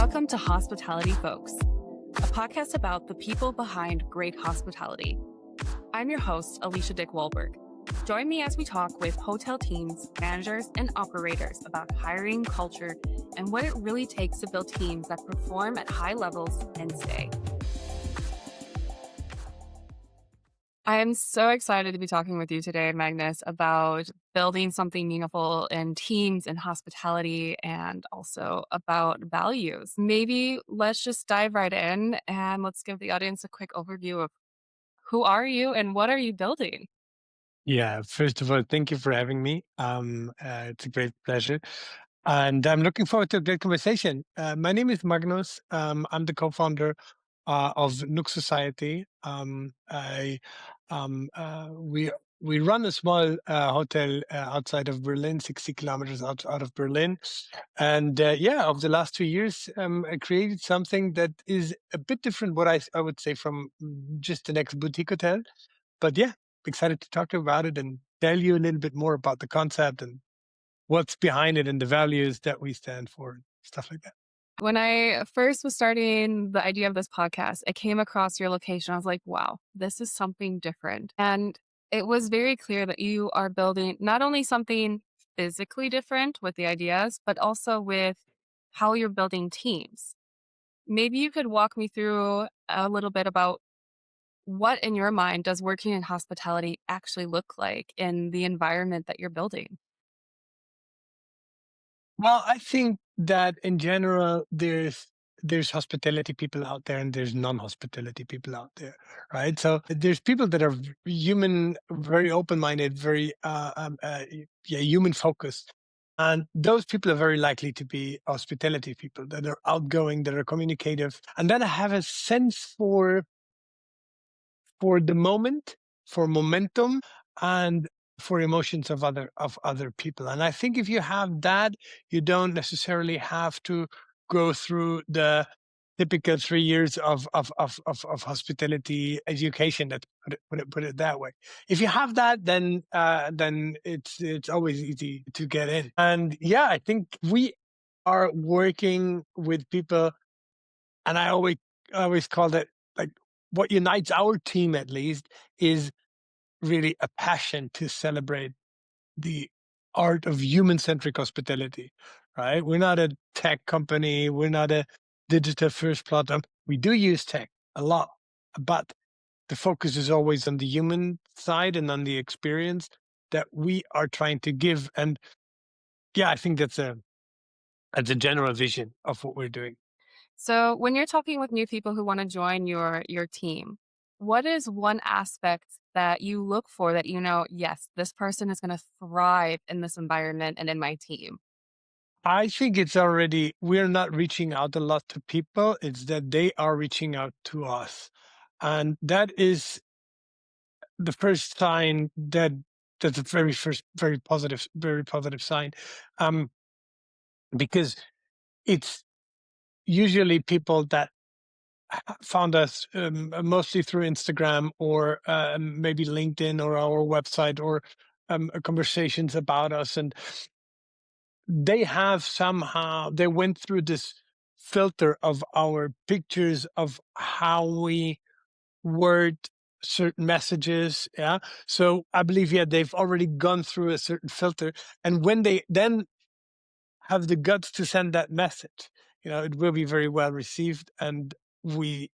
Welcome to Hospitality Folks, a podcast about the people behind great hospitality. I'm your host, Alicia Dick Wahlberg. Join me as we talk with hotel teams, managers, and operators about hiring, culture, and what it really takes to build teams that perform at high levels and stay. I am so excited to be talking with you today, Magnus, about building something meaningful in teams and hospitality and also about values. Maybe let's just dive right in and let's give the audience a quick overview of who are you and what are you building? Yeah, first of all, thank you for having me. It's a great pleasure. And I'm looking forward to a great conversation. My name is Magnus. I'm the co-founder of Nook Society. We run a small hotel outside of Berlin, 60 kilometers out of Berlin. And yeah, over the last 2 years, I created something that is a bit different, I would say, from just the next boutique hotel. But yeah, excited to talk to you about it and tell you a little bit more about the concept and what's behind it and the values that we stand for, and stuff like that. When I first was starting the idea of this podcast, I came across your location. I was like, wow, this is something different. And it was very clear that you are building not only something physically different with the ideas, but also with how you're building teams. Maybe you could walk me through a little bit about what in your mind does working in hospitality actually look like in the environment that you're building? Well, I think that in general, there's hospitality people out there and there's non-hospitality people out there, right? So there's people that are human, very open-minded, very yeah, human focused. And those people are very likely to be hospitality people that are outgoing, that are communicative, and that have a sense for the moment, for momentum, and for emotions of other people. And I think if you have that, you don't necessarily have to go through the typical 3 years of hospitality education. That put it that way. If you have that, then it's always easy to get in. And yeah, I think we are working with people, and I always call it like what unites our team at least is really a passion to celebrate the art of human-centric hospitality, right? We're not a tech company. We're not a digital first platform. We do use tech a lot, but the focus is always on the human side and on the experience that we are trying to give. And yeah, I think that's a general vision of what we're doing. So, when you're talking with new people who want to join your team, what is one aspect that you look for that you know, yes, this person is going to thrive in this environment and in my team? I think we're not reaching out a lot to people. It's that they are reaching out to us. And that is the first sign that's a very positive sign. Um, because it's usually people that found us mostly through Instagram or maybe LinkedIn or our website or conversations about us. And they went through this filter of our pictures of how we word certain messages. Yeah. So I believe, yeah, they've already gone through a certain filter. And when they then have the guts to send that message, it will be very well received. And we,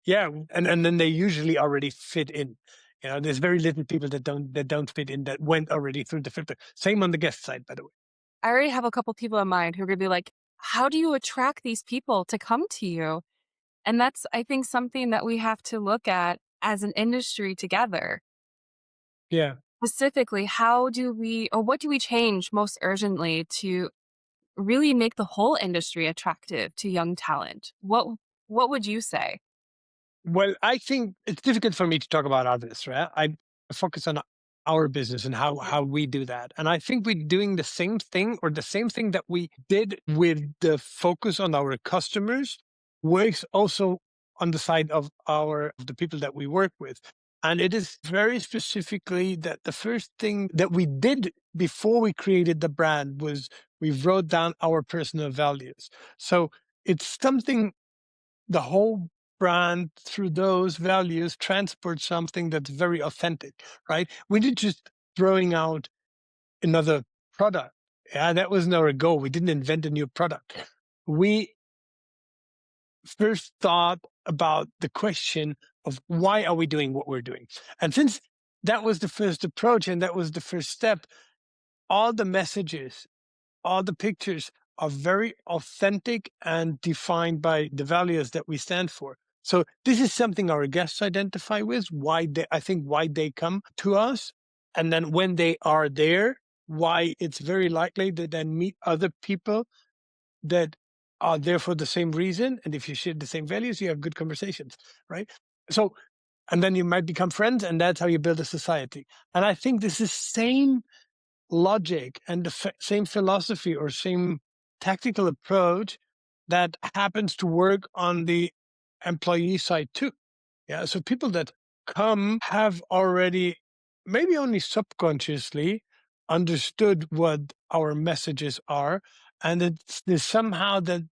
yeah, and then they usually already fit in. There's very little people that don't fit in that went already through the filter. Same on the guest side, by the way. I already have a couple people in mind who are going to be like, how do you attract these people to come to you? And that's, I think, something that we have to look at as an industry together. Yeah. Specifically, how do we, or what do we change most urgently to really make the whole industry attractive to young talent? What would you say? Well, I think it's difficult for me to talk about others, right? I focus on our business and how we do that. And I think we're doing the same thing, or the same thing that we did with the focus on our customers works also on the side of the people that we work with. And it is very specifically that the first thing that we did before we created the brand was we wrote down our personal values. So it's something, the whole brand through those values transports something that's very authentic, right? We didn't just throwing out another product. Yeah, that wasn't our goal. We didn't invent a new product. We first thought about the question of why are we doing what we're doing? And since that was the first approach and that was the first step, all the messages, all the pictures are very authentic and defined by the values that we stand for. So this is something our guests identify with, I think why they come to us. And then when they are there, why it's very likely to then meet other people that are there for the same reason. And if you share the same values, you have good conversations, right? So, and then you might become friends, and that's how you build a society. And I think this is same logic and the same philosophy or same tactical approach that happens to work on the employee side too. Yeah. So people that come have already, maybe only subconsciously, understood what our messages are. And there's somehow that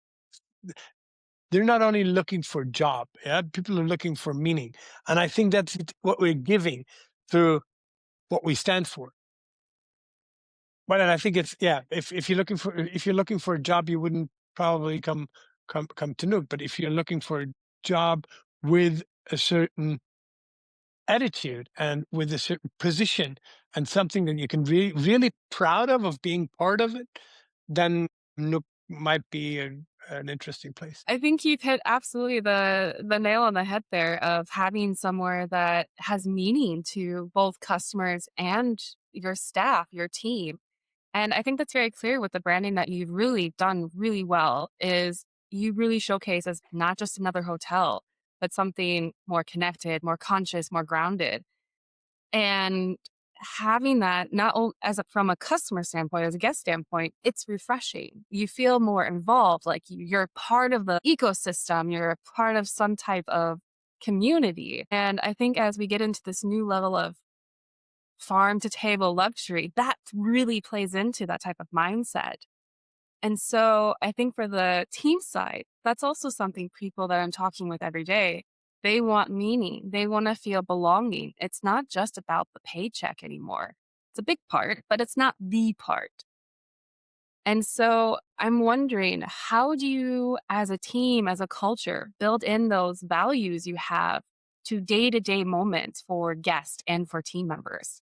they're not only looking for a job, yeah, people are looking for meaning. And I think that's what we're giving through what we stand for. But and I think it's, yeah, if you're looking for a job, you wouldn't probably come to Nook. But if you're looking for a job with a certain attitude and with a certain position and something that you can really proud of being part of it, then Nook might be an interesting place. I think you've hit absolutely the nail on the head there of having somewhere that has meaning to both customers and your staff, your team. And I think that's very clear with the branding that you've really done really well is you really showcase as not just another hotel, but something more connected, more conscious, more grounded. And having that not only from a customer standpoint, as a guest standpoint, it's refreshing. You feel more involved, like you're part of the ecosystem, you're a part of some type of community. And I think as we get into this new level of farm to table luxury, that really plays into that type of mindset. And so I think for the team side, that's also something people that I'm talking with every day, they want meaning. They want to feel belonging. It's not just about the paycheck anymore. It's a big part, but it's not the part. And so I'm wondering, how do you, as a team, as a culture, build in those values you have to day moments for guests and for team members?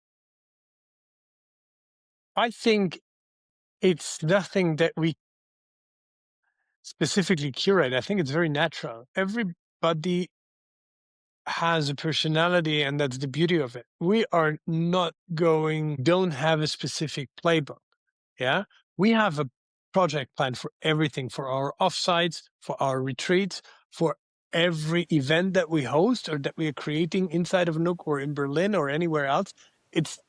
I think it's nothing that we specifically curate. I think it's very natural. Everybody has a personality, and that's the beauty of it. We are not don't have a specific playbook. Yeah. We have a project plan for everything, for our offsites, for our retreats, for every event that we host or that we are creating inside of Nook or in Berlin or anywhere else. It's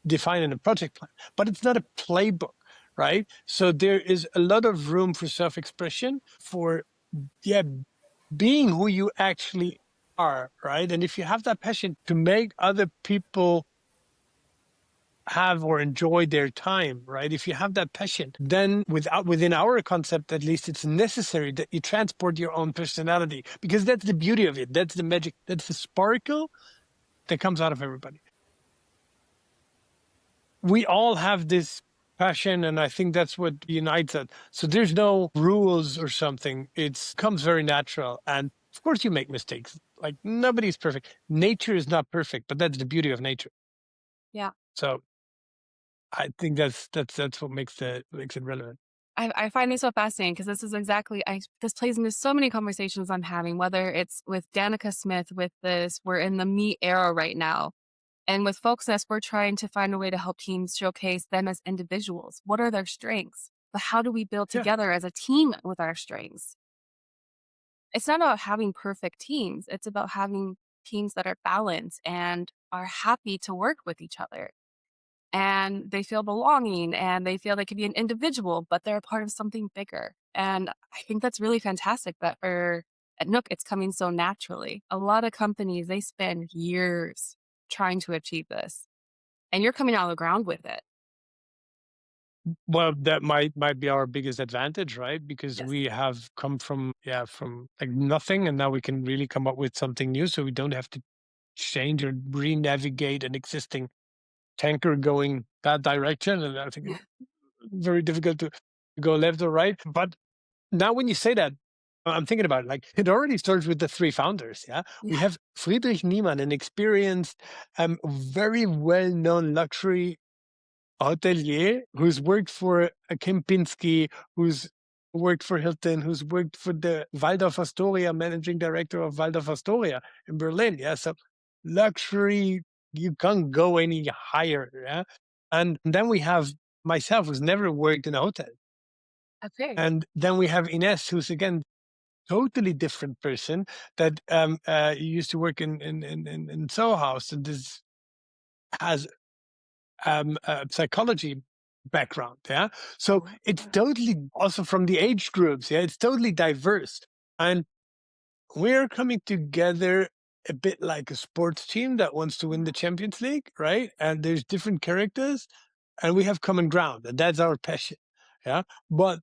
defined in a project plan, but it's not a playbook, right? So there is a lot of room for self-expression, for, yeah, being who you actually are, right? And if you have that passion to make other people have or enjoy their time, right? If you have that passion, then within our concept, at least, it's necessary that you transport your own personality, because that's the beauty of it. That's the magic. That's the sparkle that comes out of everybody. We all have this passion, and I think that's what unites us. So there's no rules or something. It comes very natural. And of course you make mistakes. Like, nobody's perfect. Nature is not perfect, but that's the beauty of nature. Yeah. So I think that's what makes it relevant. I find this so fascinating because this is exactly this plays into so many conversations I'm having, whether it's with Danica Smith with this, we're in the me era right now. And with Folks Nest, we're trying to find a way to help teams showcase them as individuals. What are their strengths? But how do we build Yeah. together as a team with our strengths? It's not about having perfect teams. It's about having teams that are balanced and are happy to work with each other. And they feel belonging and they feel they could be an individual, but they're a part of something bigger. And I think that's really fantastic that for at Nook, it's coming so naturally. A lot of companies, they spend years trying to achieve this, and you're coming out of the ground with it. Well, that might be our biggest advantage, right? Because Yes. we have come from, yeah, from like nothing, and now we can really come up with something new, so we don't have to change or re-navigate an existing tanker going that direction. And I think Yeah. very difficult to go left or right. But now when you say that, I'm thinking about it, like it already starts with the three founders. Yeah. We Yeah. have Friedrich Niemann, an experienced, very well-known luxury hotelier who's worked for a Kempinski, who's worked for Hilton, who's worked for the Waldorf Astoria, managing director of Waldorf Astoria in Berlin. Yeah. So luxury, you can't go any higher. Yeah. And then we have myself, who's never worked in a hotel. Okay. And then we have Ines, who's again totally different person that used to work in Soho House, and this has a psychology background. Yeah, so Oh, it's totally also from the age groups. Yeah, it's totally diverse, and we're coming together a bit like a sports team that wants to win the Champions League, right? And there's different characters, and we have common ground, and that's our passion. Yeah, but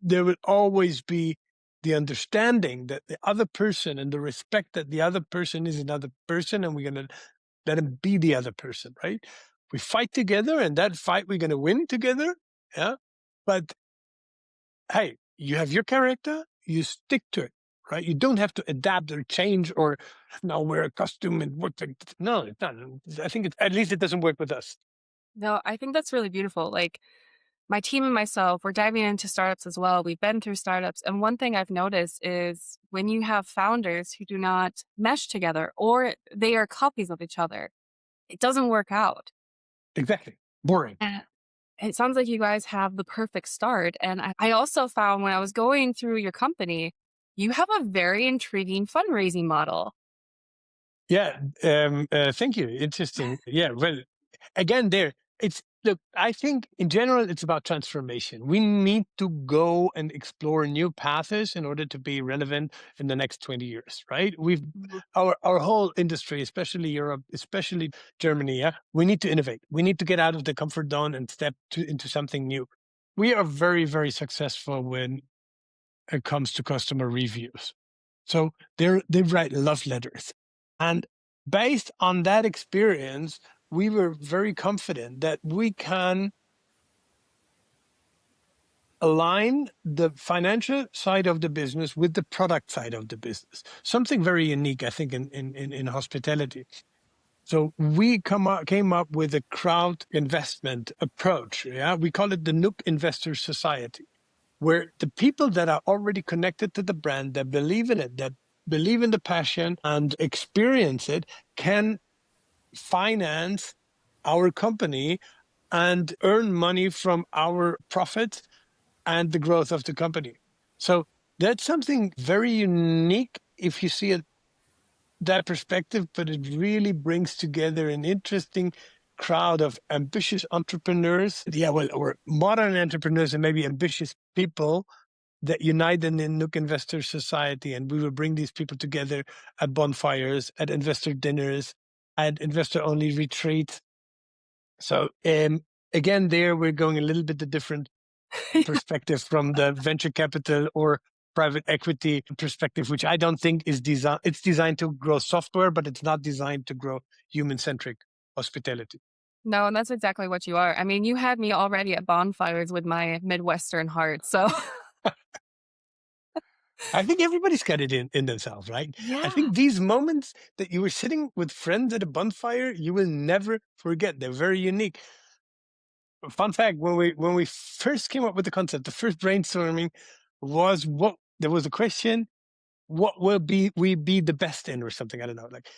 there will always be the understanding that the other person and the respect that the other person is another person, and we're going to let him be the other person, right? We fight together, and that fight we're going to win together. Yeah. But hey, you have your character, you stick to it, right? You don't have to adapt or change or now wear a costume and work like this. No, it's not. I think at least it doesn't work with us. no, I think that's really beautiful. Like my team and myself, we're diving into startups as well. We've been through startups. And one thing I've noticed is when you have founders who do not mesh together or they are copies of each other, it doesn't work out. Exactly. Boring. And it sounds like you guys have the perfect start. And I also found when I was going through your company, you have a very intriguing fundraising model. Yeah, thank you. Interesting. Yeah, well, again, there, it's look. I think in general, it's about transformation. We need to go and explore new paths in order to be relevant in the next 20 years. Right? We've Mhm. our whole industry, especially Europe, especially Germany. Yeah, we need to innovate. We need to get out of the comfort zone and into something new. We are very successful when it comes to customer reviews. So they write love letters. And based on that experience, we were very confident that we can align the financial side of the business with the product side of the business. Something very unique, I think, in hospitality. So we came up with a crowd investment approach. Yeah, we call it the Nook Investor Society, where the people that are already connected to the brand, that believe in it, that believe in the passion and experience it, can finance our company and earn money from our profits and the growth of the company. So that's something very unique if you see it that perspective, but it really brings together an interesting crowd of ambitious entrepreneurs. Yeah, well, or modern entrepreneurs and maybe ambitious people that unite in the Nook Investor Society. And we will bring these people together at bonfires, at investor dinners, at investor only retreats. So again, there we're going a little bit a different perspective from the venture capital or private equity perspective, which I don't think is designed. It's designed to grow software, but it's not designed to grow human-centric hospitality. No, and that's exactly what you are. I mean, you had me already at bonfires with my Midwestern heart. So, I think everybody's got it in themselves, right? I yeah. think these moments that you were sitting with friends at a bonfire, you will never forget. They're very unique. Fun fact: when we first came up with the concept, the first brainstorming was what there was a question: what will be we be the best in, or something? I don't know. Like,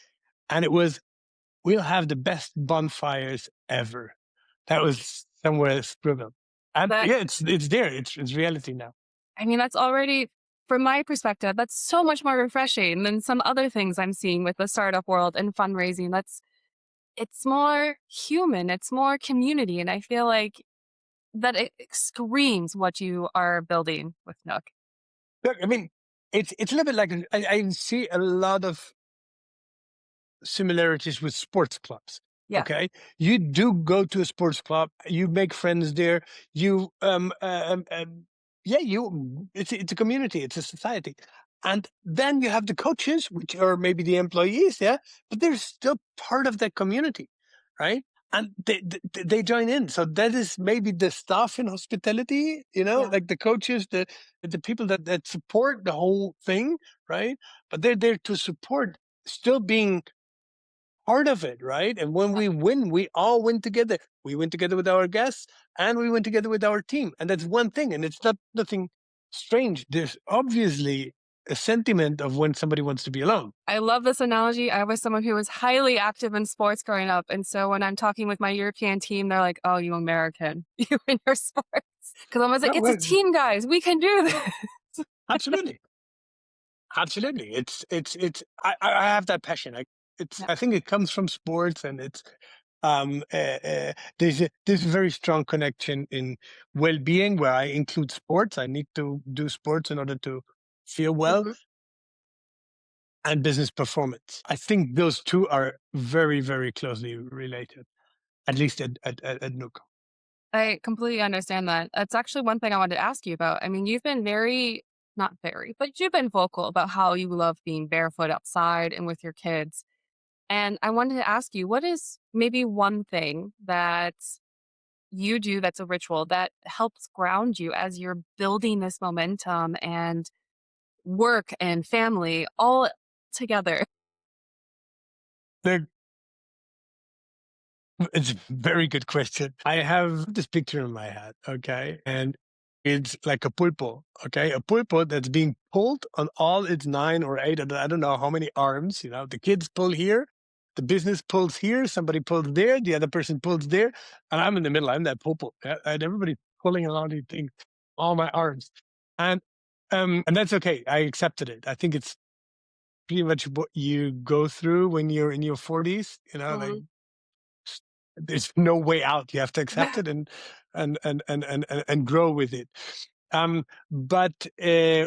and it was we'll have the best bonfires ever. That was somewhere scribbled, and That yeah, it's there. It's reality now. I mean, that's already from my perspective, that's so much more refreshing than some other things I'm seeing with the startup world and fundraising. It's more human, it's more community. And I feel like that it screams what you are building with Nook. Look, I mean, it's a little bit like I see a lot of similarities with sports clubs. Yeah. Okay, you do go to a sports club, you make friends there, you yeah, you it's a community, it's a society. And then you have the coaches, which are maybe the employees, yeah, but they're still part of that community, right? And they join in. So that is maybe the staff in hospitality, Yeah. like the coaches, the people that support the whole thing, right? But they're there to support, still being part of it, right? And when Yeah. we win, we all win together. We win together with our guests and we win together with our team. And that's one thing. And it's not nothing strange. There's obviously a sentiment of when somebody wants to be alone. I love this analogy. I was someone who was highly active in sports growing up. And so when I'm talking with my European team, they're like, oh, you American, you and your sports. Because I was like, No, it's a well, team, guys. We can do this. absolutely. Absolutely. I have that passion. Yeah. I think it comes from sports, and there's a very strong connection in well-being where I include sports. I need to do sports in order to feel well, Mhm. and business performance. I think those two are very, very closely related, at least at Nook. I completely understand that. That's actually one thing I wanted to ask you about. I mean, you've been very, not very, but you've been vocal about how you love being barefoot outside and with your kids. And I wanted to ask you, what is maybe one thing that you do that's a ritual that helps ground you as you're building this momentum and work and family all together? They're It's a very good question. I have this picture in my head, okay? And it's like a pulpo, okay? A pulpo that's being pulled on all its nine or eight, I don't know how many arms, the kids pull here, the business pulls here, somebody pulls there, the other person pulls there, and I'm in the middle. I'm that pulpo, yeah? And everybody pulling along these things, all my arms. And and that's okay. I accepted it. I think it's pretty much what you go through when you're in your 40s, like Mhm. there's no way out. You have to accept it and grow with it. But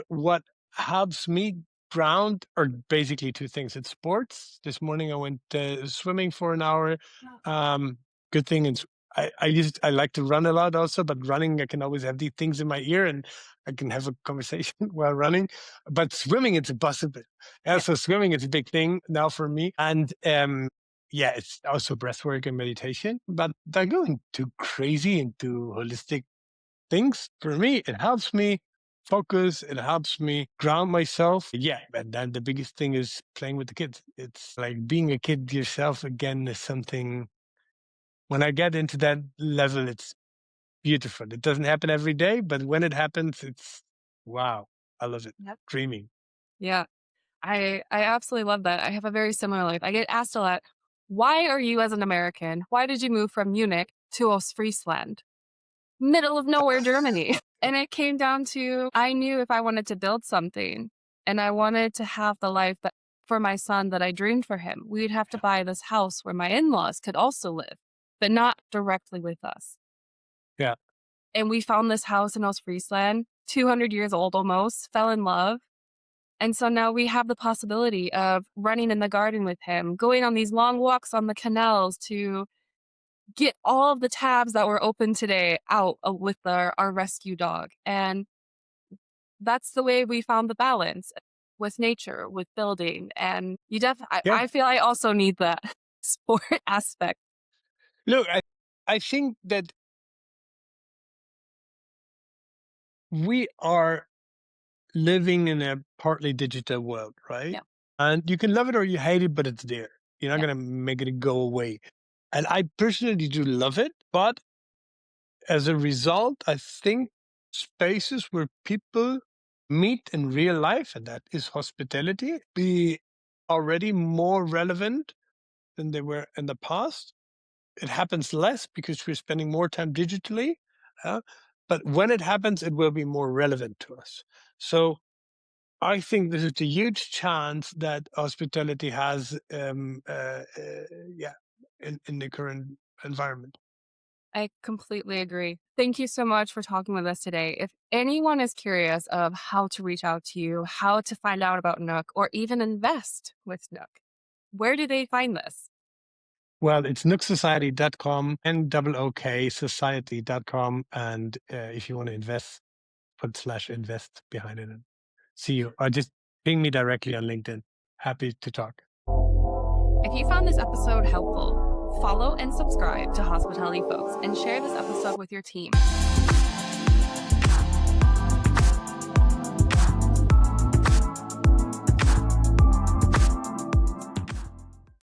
what helps me ground are basically two things. It's sports. This morning I went swimming for an hour. Um, Good thing is I like to run a lot also, but running I can always have these things in my ear and I can have a conversation while running. But swimming it's impossible. Yeah, Yeah. so swimming is a big thing now for me. And yeah, it's also breathwork and meditation, but they're going too crazy into holistic things. For me, it helps me focus, it helps me ground myself. Yeah, and then the biggest thing is playing with the kids. It's like being a kid yourself again is something, when I get into that level, it's beautiful. It doesn't happen every day, but when it happens, it's wow. I love it. Yep. Dreaming. Yeah. I absolutely love that. I have a very similar life. I get asked a lot, why are you as an American? Why did you move from Munich to Ostfriesland? Middle of nowhere Germany. And it came down to I knew if I wanted to build something and I wanted to have the life that for my son that I dreamed for him, we'd have to buy this house where my in-laws could also live, but not directly with us. Yeah. And we found this house in Ostfriesland, 200 years old almost, fell in love. And so now we have the possibility of running in the garden with him, going on these long walks on the canals to get all of the tabs that were open today out with our rescue dog. And that's the way we found the balance with nature, with building. And Yeah. I feel I also need that sport aspect. Look, I think that we are living in a partly digital world, right? Yeah. And you can love it or you hate it, but it's there. You're not Yeah. going to make it go away. And I personally do love it. But as a result, I think spaces where people meet in real life, and that is hospitality, be already more relevant than they were in the past. It happens less because we're spending more time digitally. uh, but when it happens, it will be more relevant to us. So I think this is a huge chance that hospitality has, yeah, in the current environment. I completely agree. Thank you so much for talking with us today. If anyone is curious of how to reach out to you, how to find out about Nook, or even invest with Nook, where do they find this? Well, it's nooksociety.com, NOOK society.com. And if you want to invest, put /invest behind it and see you. Or just ping me directly on LinkedIn. Happy to talk. If you found this episode helpful, follow and subscribe to Hospitality Folks and share this episode with your team.